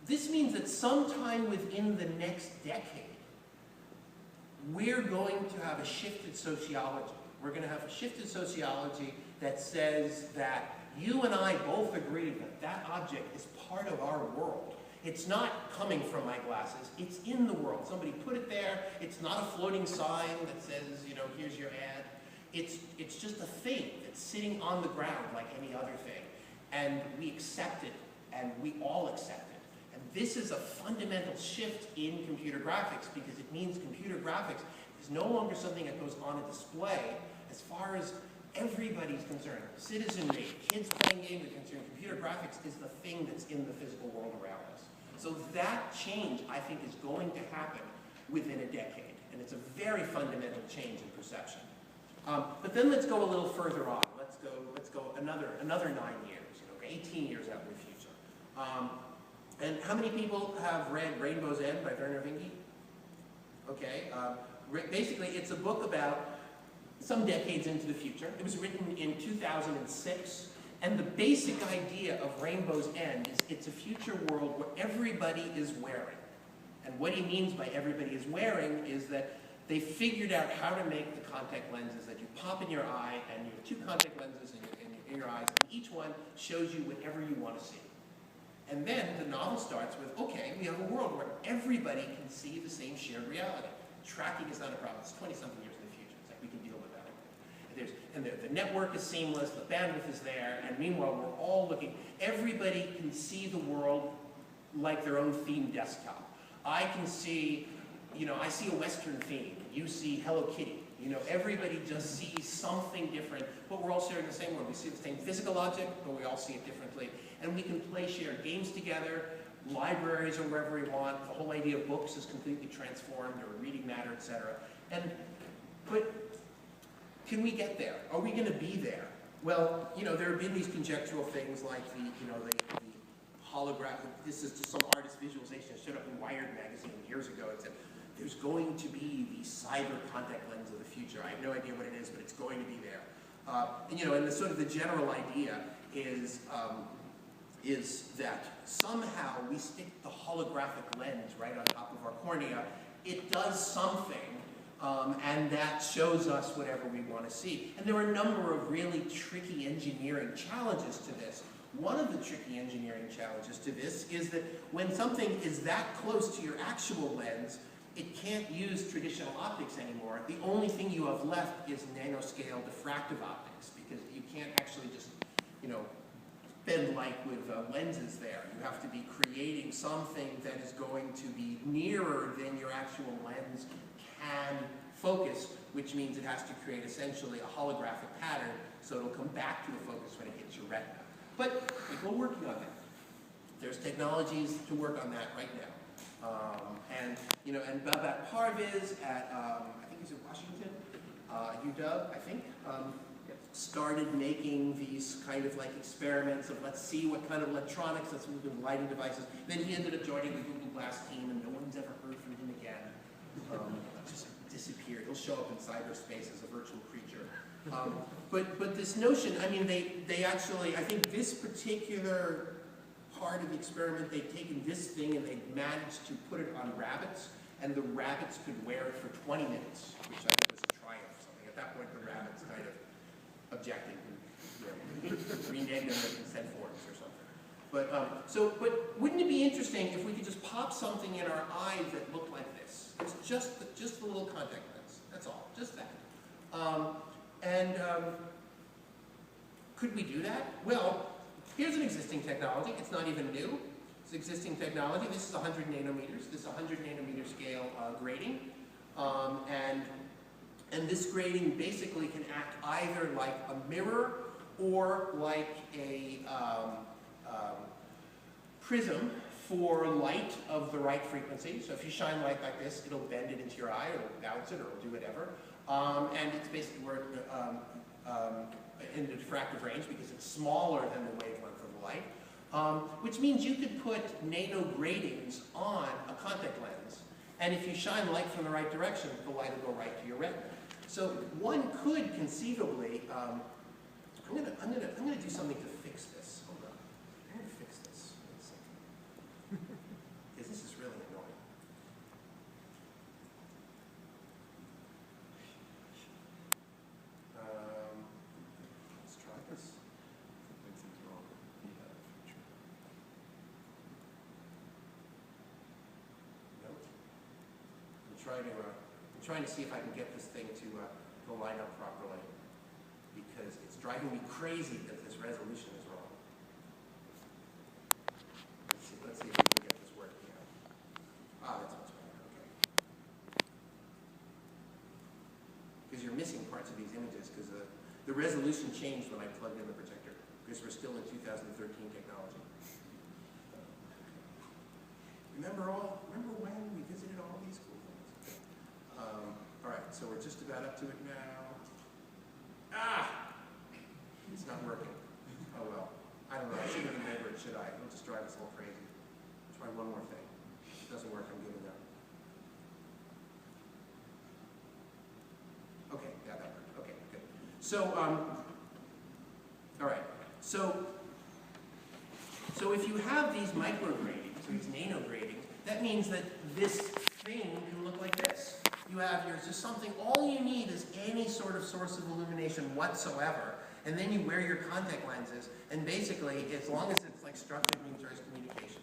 this means that sometime within the next decade, we're going to have a shifted sociology. We're going to have a shifted sociology that says that you and I both agree that that object is part of our world. It's not coming from my glasses, it's in the world. Somebody put it there, it's not a floating sign that says, you know, here's your ad. It's just a thing that's sitting on the ground like any other thing. And we accept it, and we all accept it. And this is a fundamental shift in computer graphics because it means computer graphics is no longer something that goes on a display as far as everybody's concerned. Citizenry, kids playing games are concerned. Computer graphics is the thing that's in the physical world around us. So that change, I think, is going to happen within a decade. And it's a very fundamental change in perception. But then let's go a little further on. Let's go another 9 years, you know, 18 years out in the future. And how many people have read Rainbow's End by Werner Vinge? Okay. Basically, it's a book about some decades into the future. It was written in 2006. And the basic idea of Rainbow's End is it's a future world where everybody is wearing. And what he means by everybody is wearing is that they figured out how to make the contact lenses that you pop in your eye, and you have 2 contact lenses in your eyes, and each one shows you whatever you want to see. And then the novel starts with, okay, we have a world where everybody can see the same shared reality. Tracking is not a problem. It's 20-something years in the future. It's like we can deal with that. And the network is seamless, the bandwidth is there, and meanwhile we're all looking. Everybody can see the world like their own theme desktop. I can see, I see a Western theme. You see Hello Kitty. Everybody just sees something different, but we're all sharing the same world. We see the same physical object, but we all see it differently. And we can play shared games together, libraries or wherever we want. The whole idea of books is completely transformed, or reading matter, etc. But can we get there? Are we going to be there? Well, there have been these conjectural things like the holographic. This is just some artist visualization that showed up in Wired magazine years ago. It said, there's going to be the cyber contact lens of the future. I have no idea what it is, but it's going to be there. And the sort of the general idea is that somehow we stick the holographic lens right on top of our cornea. It does something, and that shows us whatever we want to see. And there are a number of really tricky engineering challenges to this. One of the tricky engineering challenges to this is that when something is that close to your actual lens, it can't use traditional optics anymore. The only thing you have left is nanoscale diffractive optics, because you can't actually just, bend light with lenses there. You have to be creating something that is going to be nearer than your actual lens can focus, which means it has to create essentially a holographic pattern, so it'll come back to the focus when it hits your retina. But people are working on that. There's technologies to work on that right now. And Babak Parviz at, I think he's in Washington, UW, I think, started making these kind of like experiments of let's see what kind of electronics, let's move in lighting devices. Then he ended up joining the Google Glass team, and no one's ever heard from him again. Just disappeared. He'll show up in cyberspace as a virtual creature. But this notion, I mean, they actually, I think this particular part of the experiment, they'd taken this thing and they'd managed to put it on rabbits, and the rabbits could wear it for 20 minutes, which I think was a triumph or something. At that point, the rabbits kind of objected and renamed them their consent forms or something. But wouldn't it be interesting if we could just pop something in our eye that looked like this? It's just the little contact lens. That's all. Just that. Could we do that? Well, here's an existing technology. It's not even new. It's existing technology. This is 100 nanometers. This is 100 nanometer scale grading. And this grading basically can act either like a mirror or like a prism for light of the right frequency. So if you shine light like this, it'll bend it into your eye, or it'll bounce it, or it'll do whatever. And it's basically in the diffractive range because it's smaller than the wavelength of the light, which means you could put nano gratings on a contact lens, and if you shine light from the right direction, the light will go right to your retina. So one could conceivably, I'm gonna do something to fix this. Hold on, I'm gonna fix this. Wait a second, because this is really annoying. Let's try this. Something's wrong. Nope. I'm trying to see if I can get this thing to line up properly, because it's driving me crazy that this resolution is wrong. Let's see if we can get this working out. Ah, that's much better. Okay. Because you're missing parts of these images, because the resolution changed when I plugged in the projector, because we're still in 2013 technology. Remember when we visited all these cool things? All right, so we're just about up to it now. Ah! It's not working. Oh well. I don't know. I shouldn't remember it, should I? It'll just drive us all crazy. Try one more thing. If it doesn't work, I'm giving up. Okay, yeah, that worked. Okay, good. So, all right. So if you have these micro gratings, or these nano gratings, that means that this thing can look like this. You have just something, all you need is any sort of source of illumination whatsoever, and then you wear your contact lenses, and basically, as long as it's like structured means communication,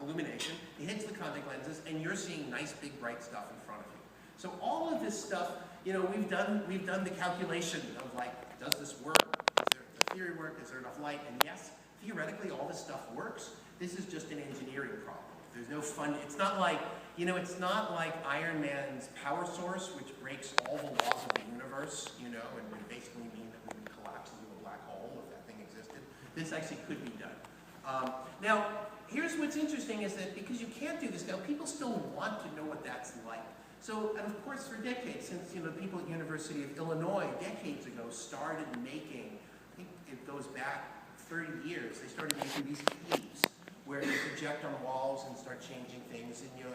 illumination, it hits the contact lenses, and you're seeing nice, big, bright stuff in front of you. So all of this stuff, you know, we've done the calculation of like, does this work? Does the theory work? Is there enough light? And yes, theoretically, all this stuff works. This is just an engineering problem. There's no fun. It's not like, you know, it's not like Iron Man's power source, which breaks all the laws of the universe, you know, and would basically mean that we would collapse into a black hole if that thing existed. This actually could be done. Now, here's what's interesting is that because you can't do this now, people still want to know what that's like. So, and of course, for decades, since, you know, people at University of Illinois decades ago started making, I think it goes back 30 years, they started making these caves where you project on walls and start changing things, and you know,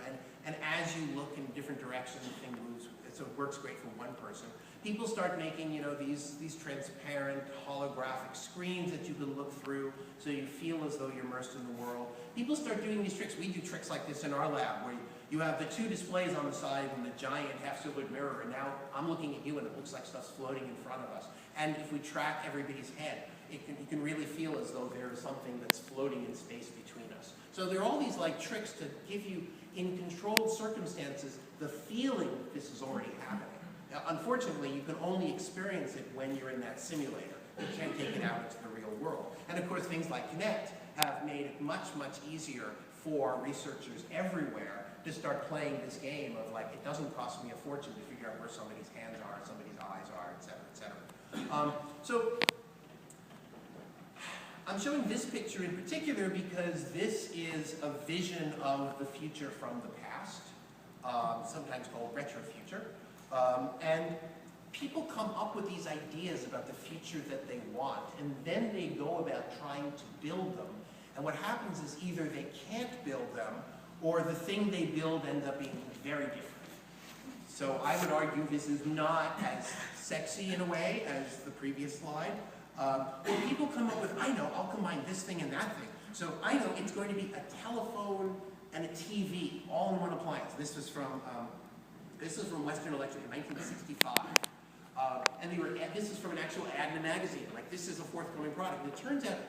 and as you look in different directions, the thing moves. So it works great for one person. People start making, you know, these transparent holographic screens that you can look through, so you feel as though you're immersed in the world. People start doing these tricks. We do tricks like this in our lab, where you have the two displays on the side and the giant half-silvered mirror, and now I'm looking at you, and it looks like stuff's floating in front of us. And if we track everybody's head, you can really feel as though there is something that's floating in space between us. So there are all these like tricks to give you, in controlled circumstances, the feeling that this is already happening. Now, unfortunately, you can only experience it when you're in that simulator. You can't take it out into the real world. And of course, things like Connect have made it much, much easier for researchers everywhere to start playing this game of like, it doesn't cost me a fortune to figure out where somebody's hands are, somebody's eyes are, et cetera, et cetera. So I'm showing this picture in particular because this is a vision of the future from the past, sometimes called retrofuture. And people come up with these ideas about the future that they want, and then they go about trying to build them. And what happens is either they can't build them, or the thing they build ends up being very different. So I would argue this is not as sexy in a way as the previous slide. When people come up with, I know, I'll combine this thing and that thing. So I know it's going to be a telephone and a TV all in one appliance. This was from Western Electric in 1965. And this is from an actual ad in a magazine. Like, this is a forthcoming product. And it turns out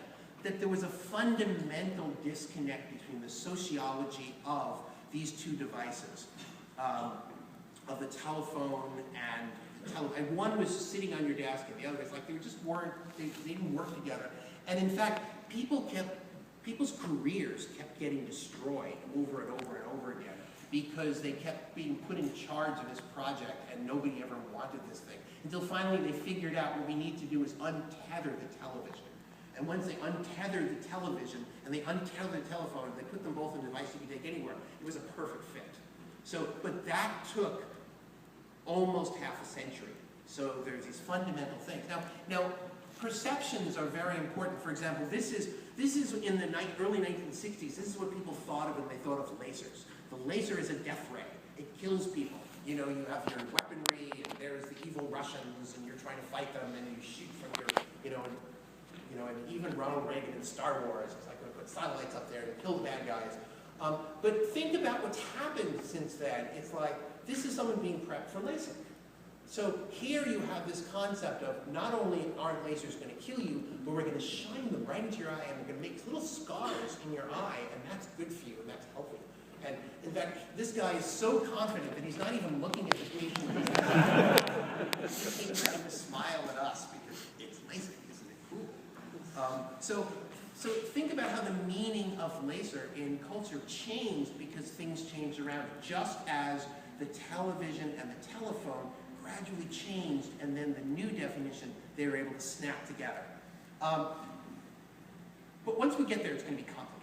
that there was a fundamental disconnect between the sociology of these two devices, of the telephone and and one was sitting on your desk, and the other was like they just weren't. They didn't work together. And in fact, people's careers kept getting destroyed over and over and over again because they kept being put in charge of this project, and nobody ever wanted this thing. Until finally they figured out what we need to do is untether the television. And once they untethered the television and they untethered the telephone, they put them both in a device you could take anywhere. It was a perfect fit. So, but that took almost half a century. So there's these fundamental things. Now perceptions are very important. For example, this is in the early 1960s. This is what people thought of when they thought of lasers. The laser is a death ray. It kills people. You know, you have your weaponry, and there's the evil Russians, and you're trying to fight them, and you shoot from your, and even Ronald Reagan in Star Wars is like, going to put satellites up there to kill the bad guys. But think about what's happened since then. It's like, this is someone being prepped for LASIK. So here you have this concept of not only aren't lasers going to kill you, but we're going to shine them right into your eye, and we're going to make little scars in your eye, and that's good for you, and that's healthy. And in fact, this guy is so confident that he's not even looking at the patient. He's trying to smile at us because it's LASIK, isn't it cool? So think about how the meaning of laser in culture changed because things changed around it, just as the television and the telephone gradually changed, and then the new definition, they were able to snap together. But once we get there, it's going to be complicated.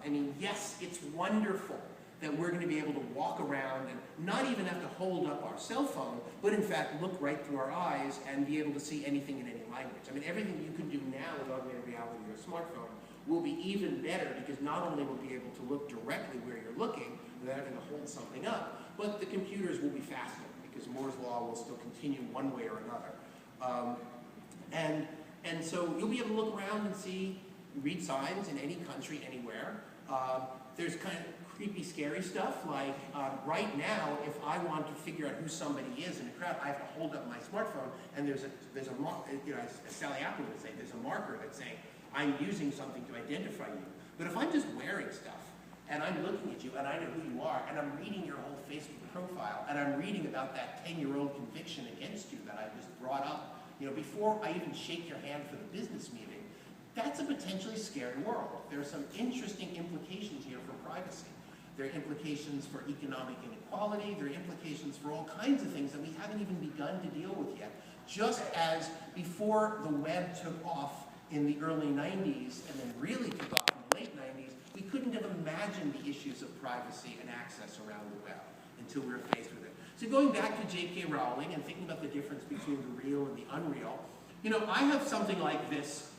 I mean, yes, it's wonderful that we're going to be able to walk around and not even have to hold up our cell phone, but in fact look right through our eyes and be able to see anything in any language. I mean, everything you can do now with augmented reality or a smartphone will be even better because not only will be able to look directly where you're looking without having to hold something up, but the computers will be faster because Moore's law will still continue one way or another. And so you'll be able to look around and read signs in any country, anywhere. There's kind of creepy, scary stuff, like right now, if I want to figure out who somebody is in a crowd, I have to hold up my smartphone, and there's a you know, as Sally Apple would say, there's a marker that's saying, I'm using something to identify you. But if I'm just wearing stuff, and I'm looking at you, and I know who you are, and I'm reading your whole Facebook profile, and I'm reading about that 10-year-old conviction against you that I just brought up, you know, before I even shake your hand for the business meeting, that's a potentially scary world. There are some interesting implications here for privacy. There are implications for economic inequality. There are implications for all kinds of things that we haven't even begun to deal with yet. Just as before the web took off in the early 90s and then really took off in the late 90s, we couldn't have imagined the issues of privacy and access around the web until we were faced with it. So going back to J.K. Rowling and thinking about the difference between the real and the unreal, you know, I have something like this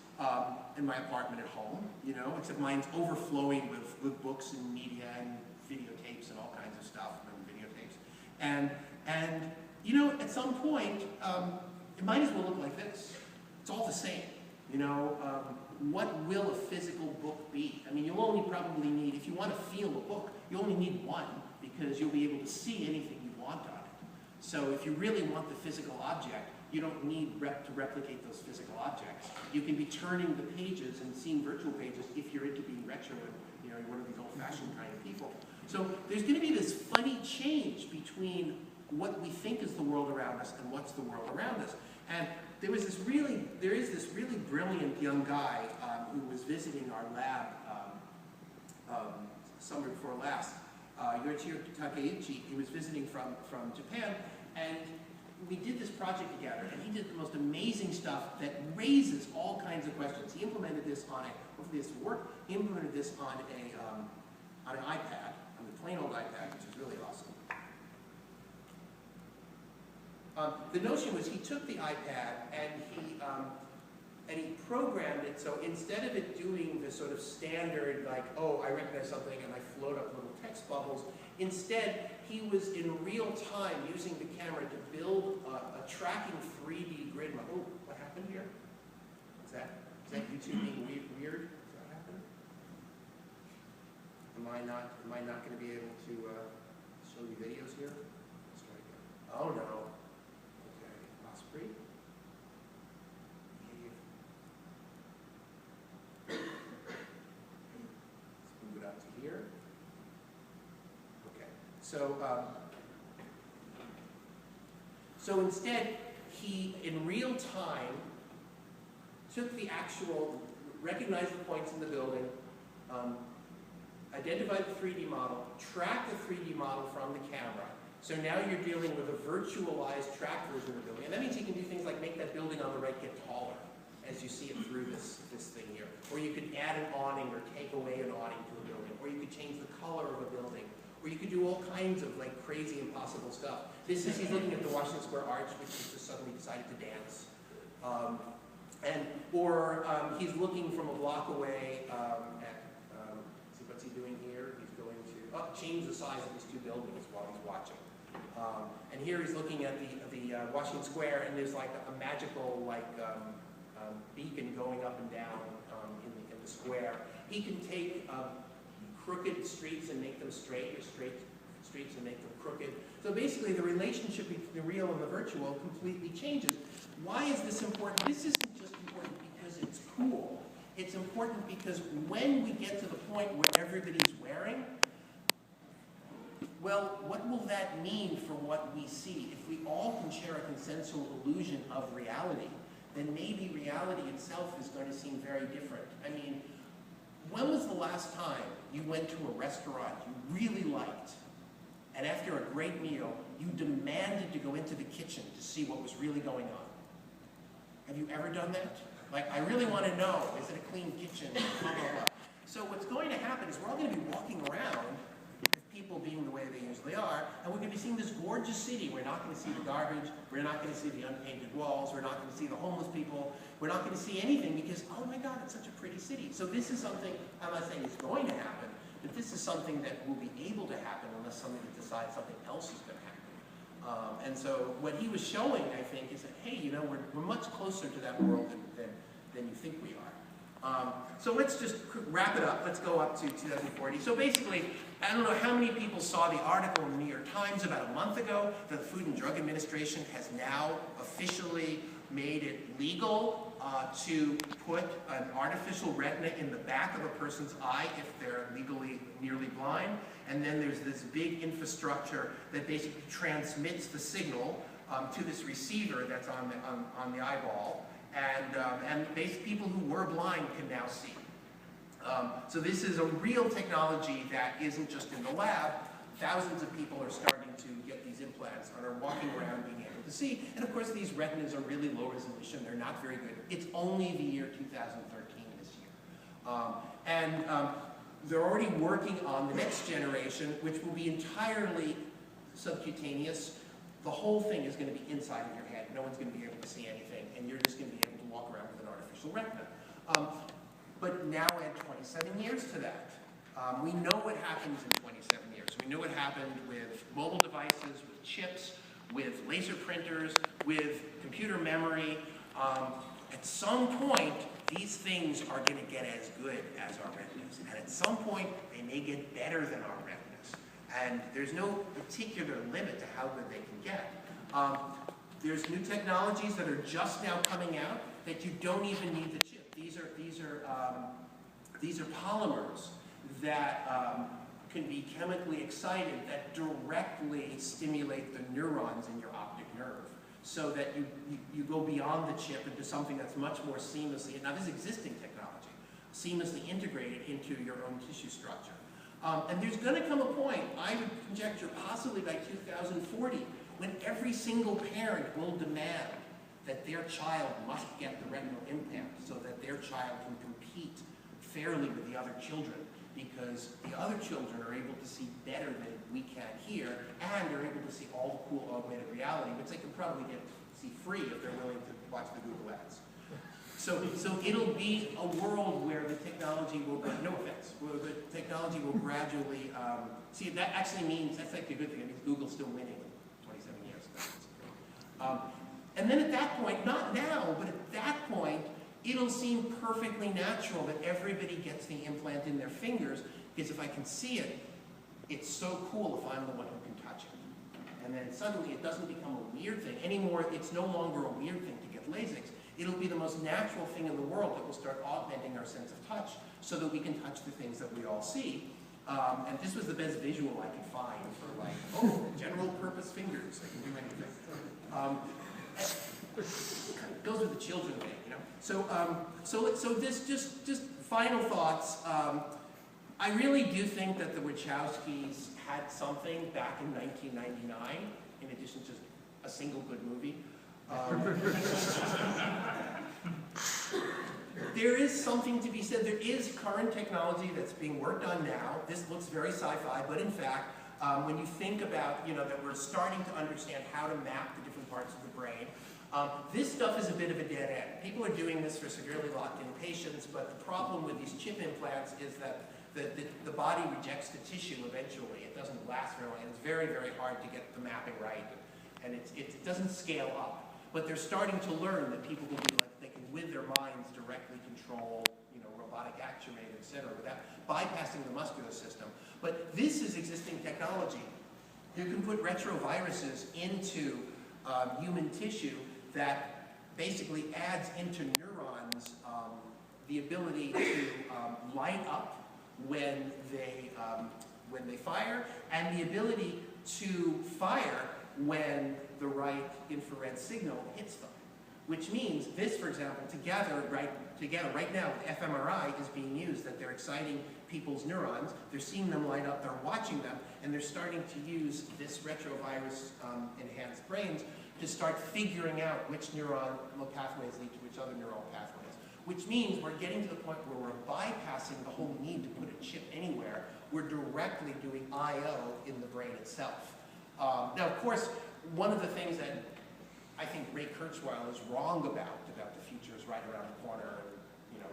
in my apartment at home, you know, except mine's overflowing with books and media and videotapes and all kinds of stuff, and you know, at some point, it might as well look like this. It's all the same, you know. What will a physical book be? I mean, you'll only probably need, if you want to feel a book, you only need one, because you'll be able to see anything you want on it. So if you really want the physical object, you don't need to replicate those physical objects. You can be turning the pages and seeing virtual pages if you're into being retro and, you know, you're one of these old-fashioned kind of people. So there's going to be this funny change between what we think is the world around us and what's the world around us. And there is this really brilliant young guy who was visiting our lab summer before last, Yoichiro Takeuchi. He was visiting from Japan, and we did this project together, and he did the most amazing stuff that raises all kinds of questions. He implemented this on hopefully this will work, he implemented this on an iPad, on a plain old iPad, which is really awesome. The notion was he took the iPad and he programmed it so instead of it doing the sort of standard, like, oh, I recognize something and I float up little text bubbles, instead he was in real time using the camera to build a tracking 3D grid model. Oh, what happened here? Is that YouTube being weird? Is that happening? Am I not going to be able to show you videos here? Let's try again. Oh no. Okay, Osprey. Let's move it up to here. Okay. So instead, he, in real time, took the actual, recognized the points in the building, identified the 3D model, tracked the 3D model from the camera. So now you're dealing with a virtualized tracked version of the building. And that means you can do things like make that building on the right get taller as you see it through this thing here. Or you could add an awning or take away an awning to a building. Or you could change the color of a building. Or you could do all kinds of like crazy impossible stuff. He's looking at the Washington Square Arch, which has just suddenly decided to dance. Or he's looking from a block away at, see what's he doing here? He's going to change the size of these two buildings while he's watching. And here he's looking at the Washington Square, and there's like a magical beacon going up and down in the square. He can take crooked streets and make them straight, or straight streets and make them crooked. So basically the relationship between the real and the virtual completely changes. Why is this important? This isn't just important because it's cool. It's important because when we get to the point where everybody's wearing, well, what will that mean for what we see? If we all can share a consensual illusion of reality, then maybe reality itself is going to seem very different. I mean, when was the last time you went to a restaurant you really liked, and after a great meal, you demanded to go into the kitchen to see what was really going on? Have you ever done that? Like, I really want to know, is it a clean kitchen? Blah, blah, blah. So what's going to happen is we're all going to be walking around, with people being the way they usually are, and we're going to be seeing this gorgeous city. We're not going to see the garbage. We're not going to see the unpainted walls. We're not going to see the homeless people. We're not going to see anything because, oh my God, it's such a pretty city. So this is something, I'm not saying it's going to happen, but this is something that will be able to happen unless somebody decides something else is going to happen. And so what he was showing, I think, is that, hey, you know, we're much closer to that world than you think we are. So let's just wrap it up. Let's go up to 2040. So basically, I don't know how many people saw the article in the New York Times about a month ago that the Food and Drug Administration has now officially made it legal to put an artificial retina in the back of a person's eye if they're legally nearly blind. And then there's this big infrastructure that basically transmits the signal to this receiver that's on the eyeball. And basically people who were blind can now see. So this is a real technology that isn't just in the lab. Thousands of people are starting to get these implants and are walking around being able to see. And of course these retinas are really low resolution. They're not very good. It's only the year 2013 this year. They're already working on the next generation, which will be entirely subcutaneous. The whole thing is going to be inside of your head. No one's going to be able to see anything, and you're just going to be able to walk around with an artificial retina. But now add 27 years to that. We know what happens in 27 years. We know what happened with mobile devices, with chips, with laser printers, with computer memory. At some point, these things are going to get as good as our retinas. And at some point, they may get better than our retinas. And there's no particular limit to how good they can get. There's new technologies that are just now coming out that you don't even need the chip. These are polymers that can be chemically excited that directly stimulate the neurons in your optic nerve, so that you go beyond the chip into something that's much more seamlessly, now this is existing technology, seamlessly integrated into your own tissue structure. And there's going to come a point, I would conjecture possibly by 2040, when every single parent will demand that their child must get the retinal implant so that their child can compete fairly with the other children, because the other children are able to see better than we can here, and are able to see all the cool augmented reality, which they can probably see free if they're willing to watch the Google ads. So it'll be a world where the technology will, no offense, where the technology will gradually, see, that actually means, that's like a good thing, it means Google's still winning 27 years. And then at that point, not now, but at that point, it'll seem perfectly natural that everybody gets the implant in their fingers, because if I can see it, it's so cool if I'm the one who can touch it. And then suddenly it doesn't become a weird thing anymore. It's no longer a weird thing to get LASIK. It'll be the most natural thing in the world that will start augmenting our sense of touch so that we can touch the things that we all see. And this was the best visual I could find for like, oh, general purpose fingers, I can do anything. It goes with the children thing, you know. So this just final thoughts. I really do think that the Wachowskis had something back in 1999, in addition to just a single good movie. There is something to be said. There is current technology that's being worked on now. This looks very sci-fi, but in fact, when you think about, that we're starting to understand how to map the different parts of the brain, this stuff is a bit of a dead end. People are doing this for severely locked-in patients, but the problem with these chip implants is that the body rejects the tissue eventually. It doesn't last very long, and it's very, very hard to get the mapping right, and it doesn't scale up. But they're starting to learn that people can do, like, they can, with their minds, directly control, robotic actuator, et cetera, without bypassing the muscular system. But this is existing technology. You can put retroviruses into human tissue that basically adds into neurons the ability to light up when they fire, and the ability to fire when the right infrared signal hits them. Which means this, for example, together right now, fMRI is being used, that they're exciting people's neurons, they're seeing them light up, they're watching them, and they're starting to use this retrovirus enhanced brains to start figuring out which neural pathways lead to which other neural pathways. Which means we're getting to the point where we're bypassing the whole need to put a chip anywhere. We're directly doing I/O in the brain itself. Now, of course, one of the things that I think Ray Kurzweil is wrong about the future is right around the corner, and at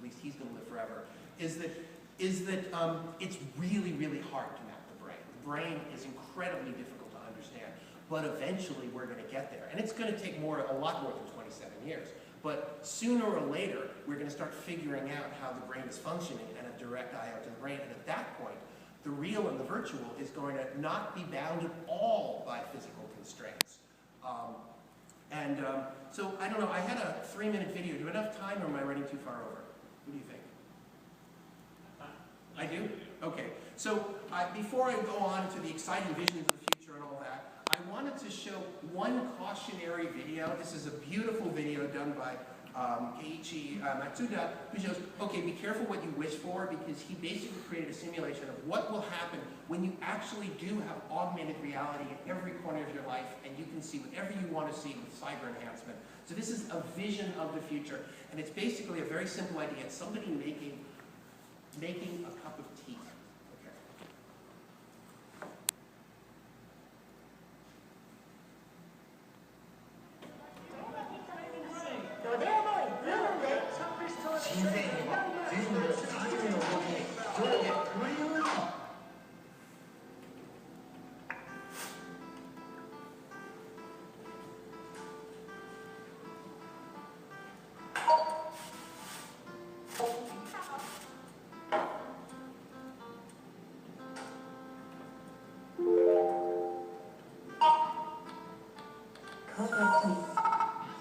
least he's going to live forever, is that it's really, really hard to map the brain. The brain is incredibly difficult to understand, but eventually we're going to get there, and it's going to take a lot more than 27 years. But sooner or later, we're going to start figuring out how the brain is functioning and a direct I/O to the brain. And at that point, the real and the virtual is going to not be bound at all by physical constraints. So I don't know, I had a 3-minute video. Do I have enough time, or am I running too far over? What do you think? I do? Okay. So before I go on to the exciting visions of the future and all that, I wanted to show one cautionary video. This is a beautiful video done by Keiichi Matsuda, who shows, okay, be careful what you wish for, because he basically created a simulation of what will happen when you actually do have augmented reality in every corner of your life, and you can see whatever you want to see with cyber enhancement. So this is a vision of the future, and it's basically a very simple idea. It's somebody making a cup of tea.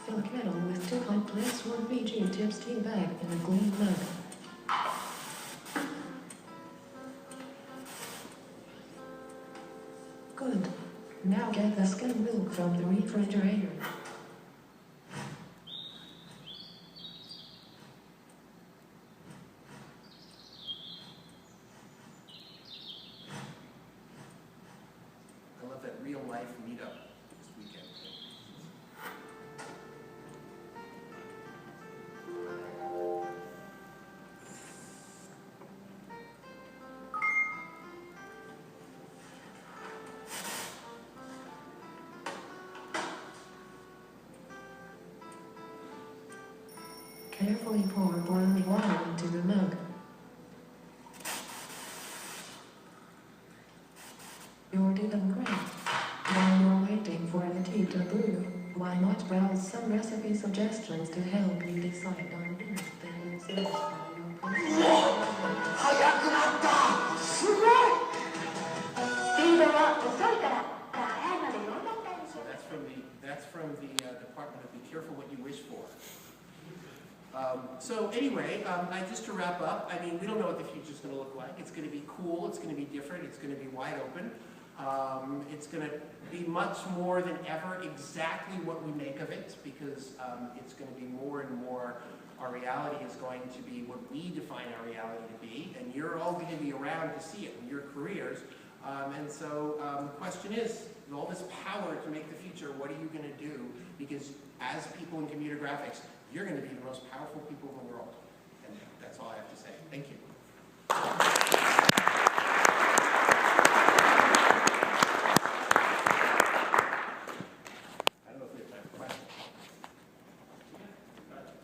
Fill a kettle with 2 hot plates, 1 VG tips tea bag, and a clean mug. Good. Now get the skim milk from the refrigerator. I love that real-life meetup this weekend. Carefully pour boiling water into the mug. You're doing great. While you're waiting for the tea to brew, why not browse some recipe suggestions to help you decide on things that will satisfy your personal. So that's from the Department of Be Careful What You Wish For. So anyway, just to wrap up, I mean, we don't know what the future's going to look like. It's going to be cool. It's going to be different. It's going to be wide open. It's going to be much more than ever exactly what we make of it, because it's going to be more and more, our reality is going to be what we define our reality to be, and you're all going to be around to see it in your careers. And so the question is, with all this power to make the future, what are you going to do? Because as people in computer graphics, you're going to be the most powerful people in the world. And that's all I have to say. Thank you.